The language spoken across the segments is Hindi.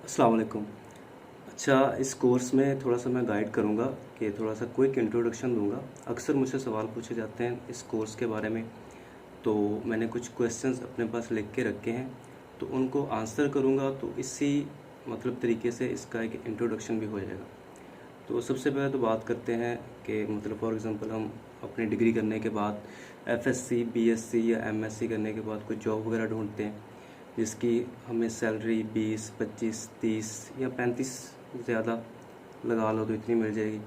अस्सलाम वालेकुम। अच्छा, इस कोर्स में थोड़ा-सा मैं गाइड करूँगा कि थोड़ा-सा क्विक इंट्रोडक्शन दूँगा। अक्सर मुझसे सवाल पूछे जाते हैं इस कोर्स के बारे में, तो मैंने कुछ क्वेश्चंस अपने पास लिख के रखे हैं, तो उनको आंसर करूँगा, तो इसी तरीके से इसका एक इंट्रोडक्शन भी हो जाएगा। तो सबसे पहले तो बात करते हैं कि फॉर एग्ज़ाम्पल हम अपनी डिग्री करने के बाद एफएससी, बीएससी या एमएससी करने के बाद कोई जॉब वगैरह ढूँढते हैं, जिसकी हमें सैलरी 20, 25, 30 या 35 ज़्यादा लगा लो तो इतनी मिल जाएगी।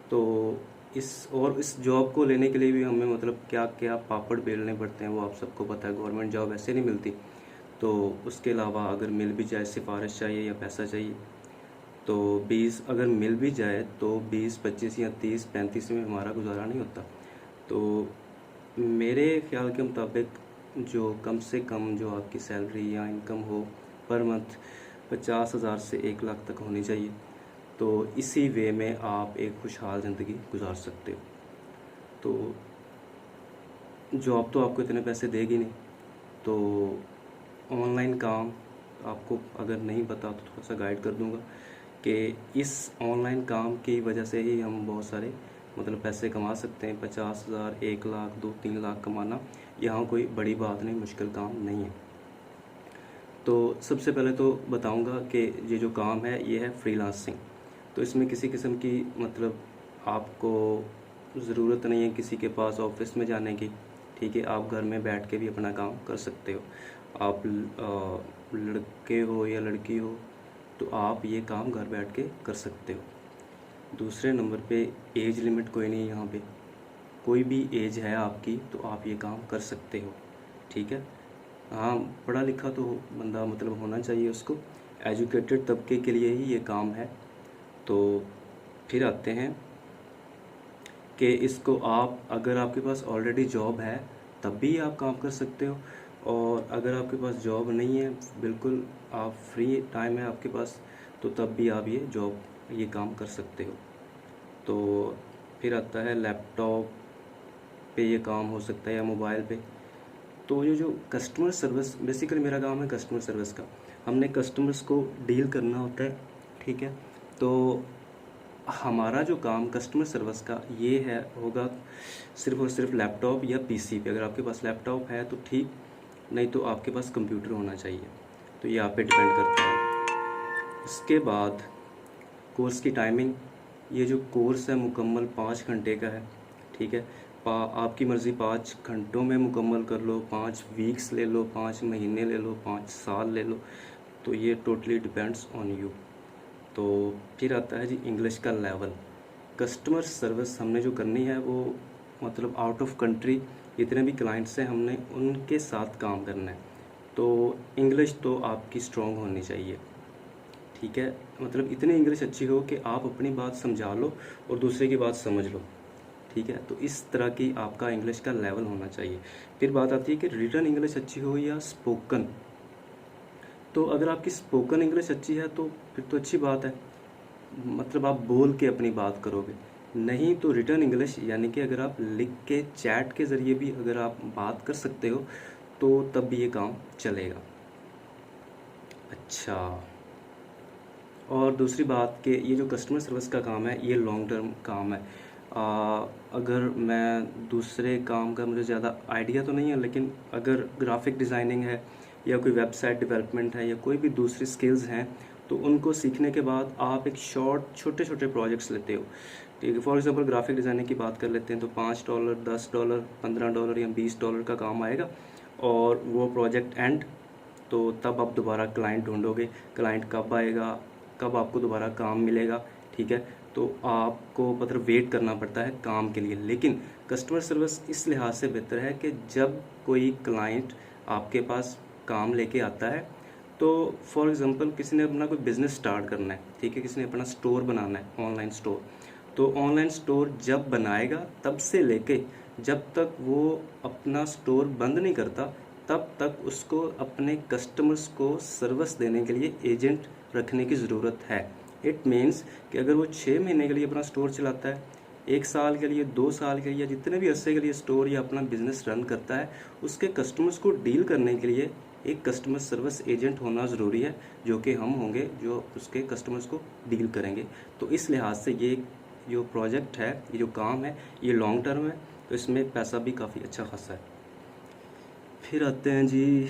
तो इस जॉब को लेने के लिए भी हमें क्या क्या पापड़ बेलने पड़ते हैं, वो आप सबको पता है। गवर्नमेंट जॉब ऐसे नहीं मिलती। तो उसके अलावा अगर मिल भी जाए, सिफारिश चाहिए या पैसा चाहिए, तो 20 अगर मिल भी जाए तो 20, 25 या 30, 35 में हमारा गुजारा नहीं होता। तो मेरे ख्याल के मुताबिक जो कम से कम जो आपकी सैलरी या इनकम हो पर मंथ 50,000 से 1 लाख तक होनी चाहिए। तो इसी वे में आप एक खुशहाल ज़िंदगी गुजार सकते हो। तो जॉब तो आपको इतने पैसे देगी नहीं, तो ऑनलाइन काम आपको अगर नहीं पता तो थोड़ा सा गाइड कर दूंगा कि इस ऑनलाइन काम की वजह से ही हम बहुत सारे पैसे कमा सकते हैं। 50,000, 1 लाख, 2-3 लाख कमाना यहाँ कोई बड़ी बात नहीं, मुश्किल काम नहीं है। तो सबसे पहले तो बताऊंगा कि ये जो काम है ये है फ्रीलांसिंग। तो इसमें किसी किस्म की आपको ज़रूरत नहीं है किसी के पास ऑफिस में जाने की। ठीक है, आप घर में बैठ के भी अपना काम कर सकते हो। आप लड़के हो या लड़की हो तो आप ये काम घर बैठ के कर सकते हो। दूसरे नंबर पे एज लिमिट कोई नहीं है यहाँ पे। कोई भी एज है आपकी तो आप ये काम कर सकते हो। ठीक है, हाँ, पढ़ा लिखा तो बंदा होना चाहिए उसको। एजुकेटेड तबके के लिए ही ये काम है। तो फिर आते हैं कि इसको आप, अगर आपके पास ऑलरेडी जॉब है तब भी आप काम कर सकते हो, और अगर आपके पास जॉब नहीं है, बिल्कुल आप फ्री टाइम है आपके पास, तो तब भी आप ये काम कर सकते हो। तो फिर आता है लैपटॉप पे ये काम हो सकता है या मोबाइल पे। तो ये जो कस्टमर सर्विस, बेसिकली मेरा काम है कस्टमर सर्विस का। हमने कस्टमर्स को डील करना होता है। ठीक है, तो हमारा जो काम कस्टमर सर्विस का ये है होगा सिर्फ़ और सिर्फ लैपटॉप या पीसी पे। अगर आपके पास लैपटॉप है तो ठीक, नहीं तो आपके पास कंप्यूटर होना चाहिए। तो ये आप पे डिपेंड करता है। इसके बाद कोर्स की टाइमिंग, ये जो कोर्स है मुकम्मल 5 घंटे का है। ठीक है, आपकी मर्ज़ी 5 घंटों में मुकम्मल कर लो, 5 वीक्स ले लो, 5 महीने ले लो, 5 साल ले लो, तो ये टोटली डिपेंड्स ऑन यू। तो फिर आता है जी इंग्लिश का लेवल। कस्टमर सर्विस हमने जो करनी है वो आउट ऑफ कंट्री जितने भी क्लाइंट्स हैं हमने उनके साथ काम करना है। तो इंग्लिश तो आपकी स्ट्रॉन्ग होनी चाहिए। ठीक है, इतनी इंग्लिश अच्छी हो कि आप अपनी बात समझा लो और दूसरे की बात समझ लो। ठीक है, तो इस तरह की आपका इंग्लिश का लेवल होना चाहिए। फिर बात आती है कि रिटन इंग्लिश अच्छी हो या स्पोकन। तो अगर आपकी स्पोकन इंग्लिश अच्छी है तो फिर तो अच्छी बात है, आप बोल के अपनी बात करोगे। नहीं तो रिटन इंग्लिश, यानी कि अगर आप लिख के चैट के ज़रिए भी अगर आप बात कर सकते हो तो तब भी ये काम चलेगा। अच्छा, और दूसरी बात कि ये जो कस्टमर सर्विस का काम है ये लॉन्ग टर्म काम है। अगर मैं दूसरे काम का मुझे ज़्यादा आइडिया तो नहीं है, लेकिन अगर ग्राफिक डिज़ाइनिंग है या कोई वेबसाइट डेवलपमेंट है या कोई भी दूसरी स्किल्स हैं, तो उनको सीखने के बाद आप एक छोटे छोटे प्रोजेक्ट्स लेते हो। ठीक है, फॉर एग्जांपल ग्राफिक डिज़ाइनिंग की बात कर लेते हैं तो $5, $10, $15 या $20 का काम आएगा, और वो प्रोजेक्ट एंड, तो तब आप दोबारा क्लाइंट ढूंढोगे। क्लाइंट कब आएगा, कब आपको दोबारा काम मिलेगा। ठीक है, तो आपको वेट करना पड़ता है काम के लिए। लेकिन कस्टमर सर्विस इस लिहाज से बेहतर है कि जब कोई क्लाइंट आपके पास काम लेके आता है, तो फॉर एग्जांपल किसी ने अपना कोई बिज़नेस स्टार्ट करना है, ठीक है, किसी ने अपना स्टोर बनाना है, ऑनलाइन स्टोर, तो ऑनलाइन स्टोर जब बनाएगा तब से लेके जब तक वो अपना स्टोर बंद नहीं करता, तब तक उसको अपने कस्टमर्स को सर्विस देने के लिए एजेंट रखने की ज़रूरत है। इट मीन्स कि अगर वो 6 महीने के लिए अपना स्टोर चलाता है, 1 साल के लिए, 2 साल के लिए, जितने भी अरसे के लिए स्टोर या अपना बिजनेस रन करता है, उसके कस्टमर्स को डील करने के लिए एक कस्टमर सर्विस एजेंट होना ज़रूरी है, जो कि हम होंगे जो उसके कस्टमर्स को डील करेंगे। तो इस लिहाज से ये जो प्रोजेक्ट है, ये जो काम है, ये लॉन्ग टर्म है, तो इसमें पैसा भी काफ़ी अच्छा खासा है। फिर आते हैं जी,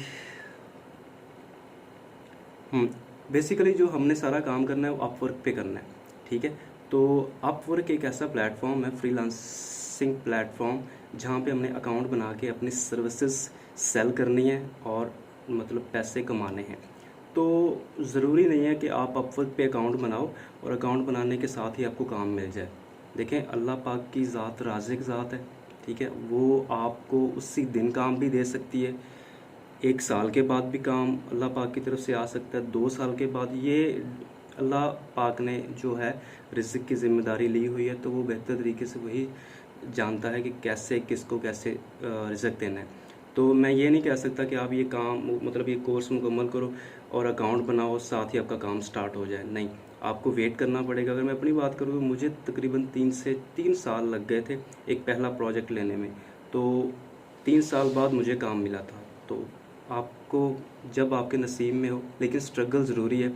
बेसिकली जो हमने सारा काम करना है वो अपवर्क पे करना है, ठीक है। तो अपवर्क एक ऐसा प्लेटफॉर्म है, फ्रीलांसिंग प्लेटफॉर्म, जहाँ पे हमने अकाउंट बना के अपनी सर्विसेज सेल करनी है और मतलब पैसे कमाने हैं। तो ज़रूरी नहीं है कि आप अपवर्क पे अकाउंट बनाओ और अकाउंट बनाने के साथ ही आपको काम मिल जाए। देखें, अल्लाह पाक की ज़ात राज़िक ज़ात है, ठीक है। वो आपको उसी दिन काम भी दे सकती है, 1 साल के बाद भी काम अल्लाह पाक की तरफ से आ सकता है, 2 साल के बाद। ये अल्लाह पाक ने जो है रिज़्क़ की ज़िम्मेदारी ली हुई है, तो वो बेहतर तरीके से वही जानता है कि कैसे किसको कैसे रिज़्क़ देना है। तो मैं ये नहीं कह सकता कि आप ये काम मतलब ये कोर्स मुकम्मल करो और अकाउंट बनाओ, साथ ही आपका काम स्टार्ट हो जाए। नहीं, आपको वेट करना पड़ेगा। अगर मैं अपनी बात करूँ तो मुझे तकरीबन 3 लग गए थे एक पहला प्रोजेक्ट लेने में। तो 3 साल बाद मुझे काम मिला था। तो आपको जब आपके नसीब में हो, लेकिन स्ट्रगल ज़रूरी है।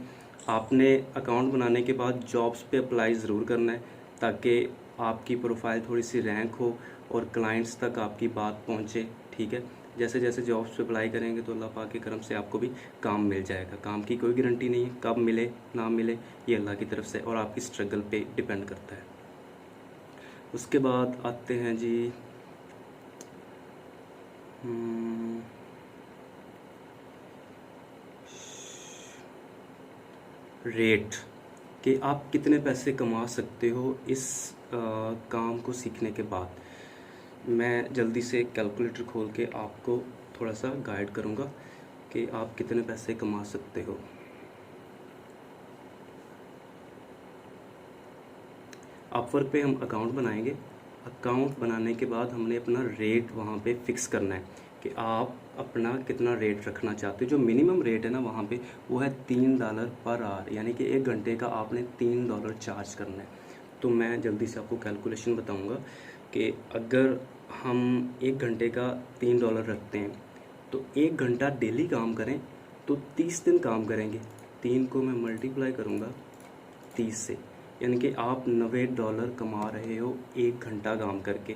आपने अकाउंट बनाने के बाद जॉब्स पे अप्लाई ज़रूर करना है, ताकि आपकी प्रोफाइल थोड़ी सी रैंक हो और क्लाइंट्स तक आपकी बात पहुंचे, ठीक है। जैसे जैसे जॉब्स पे अप्लाई करेंगे तो अल्लाह पाक के करम से आपको भी काम मिल जाएगा। काम की कोई गारंटी नहीं है, कब मिले ना मिले ये अल्लाह की तरफ से और आपकी स्ट्रगल पे डिपेंड करता है। उसके बाद आते हैं जी रेट, कि आप कितने पैसे कमा सकते हो इस काम को सीखने के बाद। मैं जल्दी से कैलकुलेटर खोल के आपको थोड़ा सा गाइड करूँगा कि आप कितने पैसे कमा सकते हो। अपवर्क पे हम अकाउंट बनाएंगे। अकाउंट बनाने के बाद हमने अपना रेट वहाँ पे फिक्स करना है कि आप अपना कितना रेट रखना चाहते हो। जो मिनिमम रेट है ना वहाँ पे, वो है $3 पर आवर, यानी कि 1 घंटे का आपने $3 चार्ज करना है। तो मैं जल्दी से आपको कैलकुलेशन बताऊँगा कि अगर हम 1 घंटे का $3 रखते हैं तो 1 घंटा डेली काम करें तो 30 दिन काम करेंगे। 3 को मैं मल्टीप्लाई करूँगा 30 से, यानी कि आप $90 कमा रहे हो 1 घंटा काम करके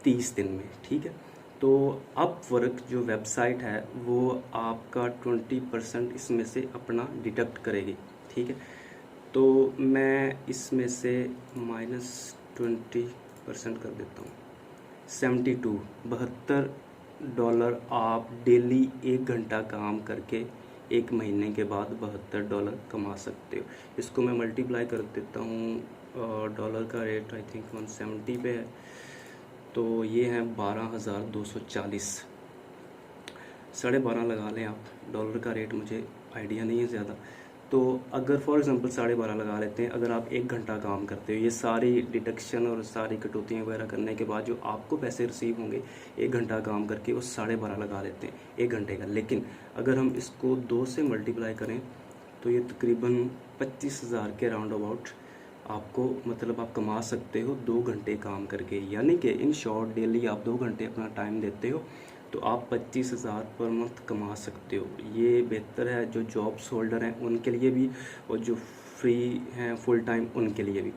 30 दिन में, ठीक है। तो अपवर्क जो वेबसाइट है वो आपका 20% इसमें से अपना डिडक्ट करेगी, ठीक है। तो मैं इसमें से -20% कर देता हूँ, 72 आप डेली 1 घंटा काम करके 1 महीने के बाद $72 कमा सकते हो। इसको मैं मल्टीप्लाई कर देता हूँ, डॉलर का रेट आई थिंक 170 पे है, तो ये है 12,240, 12.5 लगा लें आप। डॉलर का रेट मुझे आइडिया नहीं है ज़्यादा, तो अगर फॉर एग्जांपल 12.5 लगा लेते हैं। अगर आप 1 घंटा काम करते हो, ये सारी डिडक्शन और सारी कटौतियाँ वगैरह करने के बाद जो आपको पैसे रिसीव होंगे 1 घंटा काम करके, वो 12.5 लगा लेते हैं 1 घंटे का। लेकिन अगर हम इसको 2 से मल्टीप्लाई करें तो ये तकरीबन 25,000 के राउंड अबाउट आपको मतलब आप कमा सकते हो 2 घंटे काम करके। यानी कि इन शॉर्ट डेली आप 2 घंटे अपना टाइम देते हो तो आप 25,000 पर मंथ कमा सकते हो। ये बेहतर है जो जॉब्स होल्डर हैं उनके लिए भी और जो फ्री हैं फुल टाइम उनके लिए भी।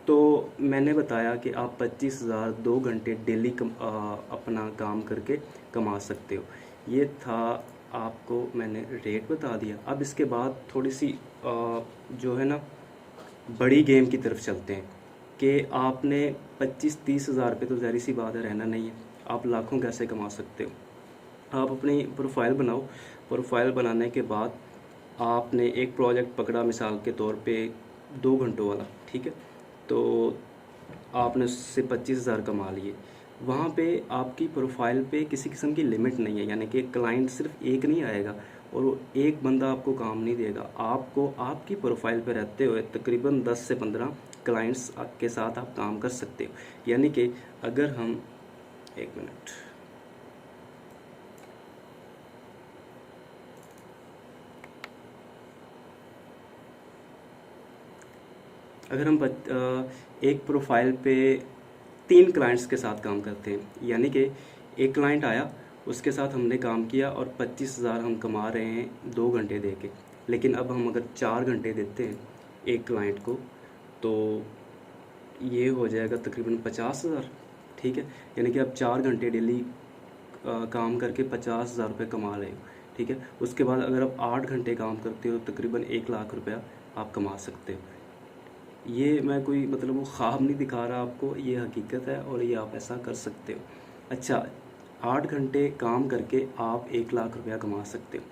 तो मैंने बताया कि आप 25,000 2 घंटे डेली अपना काम करके कमा सकते हो। ये था, आपको मैंने रेट बता दिया। अब इसके बाद थोड़ी सी जो है ना बड़ी गेम की तरफ चलते हैं कि आपने 25-30 हज़ार पे तो ज़ाहिर सी बात है रहना नहीं है। आप लाखों कैसे कमा सकते हो। आप अपनी प्रोफाइल बनाओ। प्रोफाइल बनाने के बाद आपने एक प्रोजेक्ट पकड़ा मिसाल के तौर पे 2 घंटों वाला, ठीक है। तो आपने उससे 25,000 कमा लिए। वहाँ पे आपकी प्रोफाइल पे किसी किस्म की लिमिट नहीं है, यानी कि क्लाइंट सिर्फ एक नहीं आएगा और वो एक बंदा आपको काम नहीं देगा। आपको आपकी प्रोफाइल पे रहते हुए तकरीबन 10 से 15 क्लाइंट्स के साथ आप काम कर सकते हो। यानी कि अगर हम एक मिनट, अगर हम एक प्रोफाइल पे 3 क्लाइंट्स के साथ काम करते हैं, यानी कि एक क्लाइंट आया उसके साथ हमने काम किया और 25,000 हम कमा रहे हैं 2 घंटे दे के। लेकिन अब हम अगर 4 घंटे देते हैं एक क्लाइंट को, तो ये हो जाएगा तकरीबन 50,000। ठीक है, यानी कि आप 4 घंटे डेली काम करके 50,000 रुपये कमा रहे हो। ठीक है, उसके बाद अगर आप 8 घंटे काम करते हो तकरीबन 1 लाख रुपया आप कमा सकते हो। ये मैं कोई मतलब वो ख्वाब नहीं दिखा रहा आपको, ये हकीकत है और ये आप ऐसा कर सकते हो। अच्छा, 8 घंटे काम करके आप 1 लाख रुपया कमा सकते हो।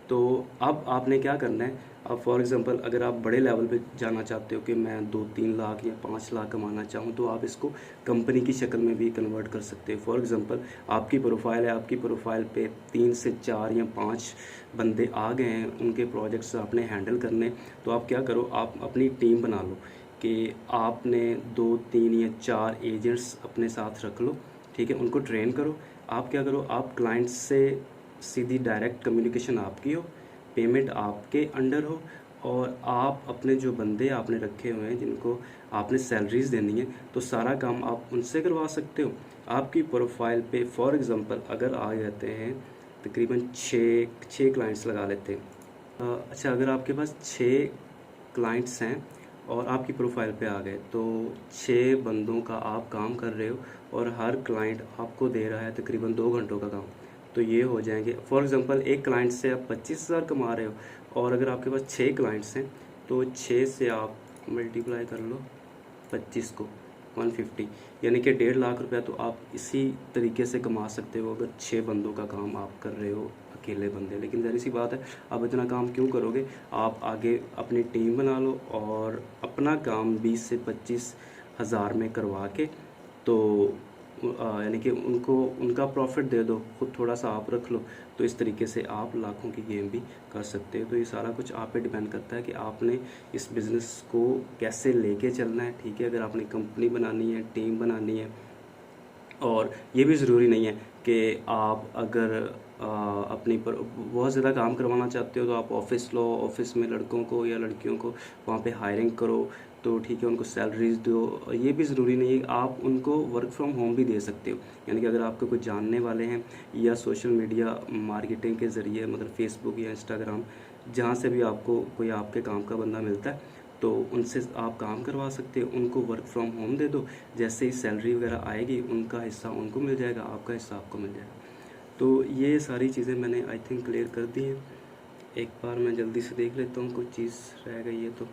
तो अब आपने क्या करना है, अब फॉर एग्ज़ाम्पल अगर आप बड़े लेवल पे जाना चाहते हो कि मैं 2-3 लाख या 5 लाख कमाना चाहूँ, तो आप इसको कंपनी की शक्ल में भी कन्वर्ट कर सकते हो। फॉर एग्ज़ाम्पल आपकी प्रोफाइल है, आपकी प्रोफाइल पे 3 से 4 या 5 बंदे आ गए हैं, उनके प्रोजेक्ट्स आपने हैंडल करने। तो आप क्या करो, आप अपनी टीम बना लो कि आपने 2-3 या 4 एजेंट्स अपने साथ रख लो। ठीक है, उनको ट्रेन करो। आप क्या करो, आप क्लाइंट्स से सीधी डायरेक्ट कम्युनिकेशन आपकी हो, पेमेंट आपके अंडर हो, और आप अपने जो बंदे आपने रखे हुए हैं जिनको आपने सैलरीज़ देनी है, तो सारा काम आप उनसे करवा सकते हो। आपकी प्रोफाइल पे फॉर एग्ज़ाम्पल अगर आ जाते हैं तकरीबन छः क्लाइंट्स लगा लेते हैं। अच्छा, अगर आपके पास 6 क्लाइंट्स हैं और आपकी प्रोफाइल पे आ गए, तो 6 बंदों का आप काम कर रहे हो और हर क्लाइंट आपको दे रहा है तकरीबन 2 घंटों का काम। तो ये हो जाएंगे, फॉर एग्ज़ाम्पल एक क्लाइंट से आप 25,000 कमा रहे हो, और अगर आपके पास 6 क्लाइंट्स हैं तो 6 से आप मल्टीप्लाई कर लो 25 को, 150, यानी कि 1.5 लाख रुपया तो आप इसी तरीके से कमा सकते हो अगर 6 बंदों का काम आप कर रहे हो, अकेले बंदे। लेकिन ज़ाहिर सी बात है, आप इतना काम क्यों करोगे, आप आगे अपनी टीम बना लो और अपना काम 20 से 25,000 में करवा के, तो यानी कि उनको उनका प्रॉफिट दे दो, खुद थोड़ा सा आप रख लो। तो इस तरीके से आप लाखों की गेम भी कर सकते हो। तो ये सारा कुछ आप पे डिपेंड करता है कि आपने इस बिज़नेस को कैसे लेके चलना है। ठीक है, अगर आपने कंपनी बनानी है, टीम बनानी है, और ये भी ज़रूरी नहीं है कि आप अगर अपनी पर बहुत ज़्यादा काम करवाना चाहते हो तो आप ऑफ़िस लो, ऑफ़िस में लड़कों को या लड़कियों को वहाँ पे हायरिंग करो, तो ठीक है, उनको सैलरीज दो। ये भी ज़रूरी नहीं है, आप उनको वर्क फ्रॉम होम भी दे सकते हो। यानी कि अगर आपके कोई जानने वाले हैं या सोशल मीडिया मार्केटिंग के ज़रिए, मतलब फेसबुक या इंस्टाग्राम, जहाँ से भी आपको कोई आपके काम का बंदा मिलता है, तो उनसे आप काम करवा सकते हो, उनको वर्क फ्रॉम होम दे दो। जैसे ही सैलरी वगैरह आएगी, उनका हिस्सा उनको मिल जाएगा, आपका हिस्सा आपको मिल जाएगा। तो ये सारी चीज़ें मैंने आई थिंक क्लियर कर दी हैं। एक बार मैं जल्दी से देख लेता हूँ, कोई चीज़ रह गई है तो।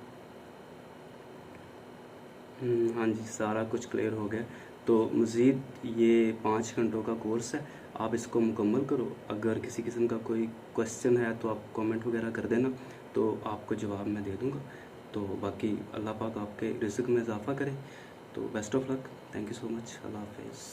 हाँ जी, सारा कुछ क्लियर हो गया। तो मज़ीद ये 5 घंटों का कोर्स है, आप इसको मुकम्मल करो। अगर किसी किस्म का कोई क्वेश्चन है तो आप कमेंट वगैरह कर देना, तो आपको जवाब मैं दे दूँगा। तो बाकी अल्लाह पाक आपके रिज़्क़ में इजाफ़ा करे। तो best of luck, thank you so much, अल्लाह हाफ़िज़।